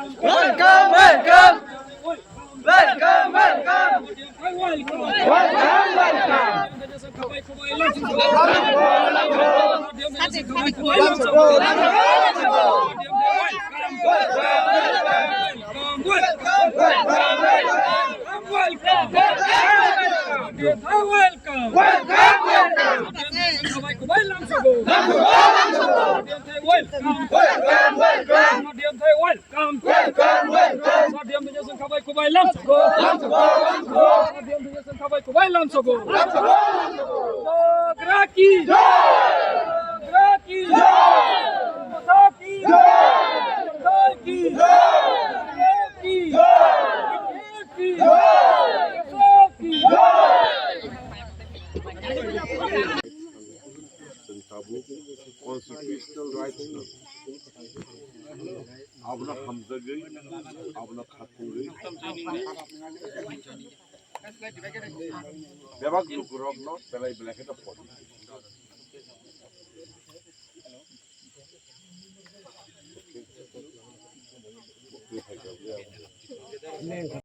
Welcome, welcome. Welcome, welcome. Welcome, welcome. Constitutional rights na abna hamza gay abna khatun gay debak lukurok no belai belai kita pot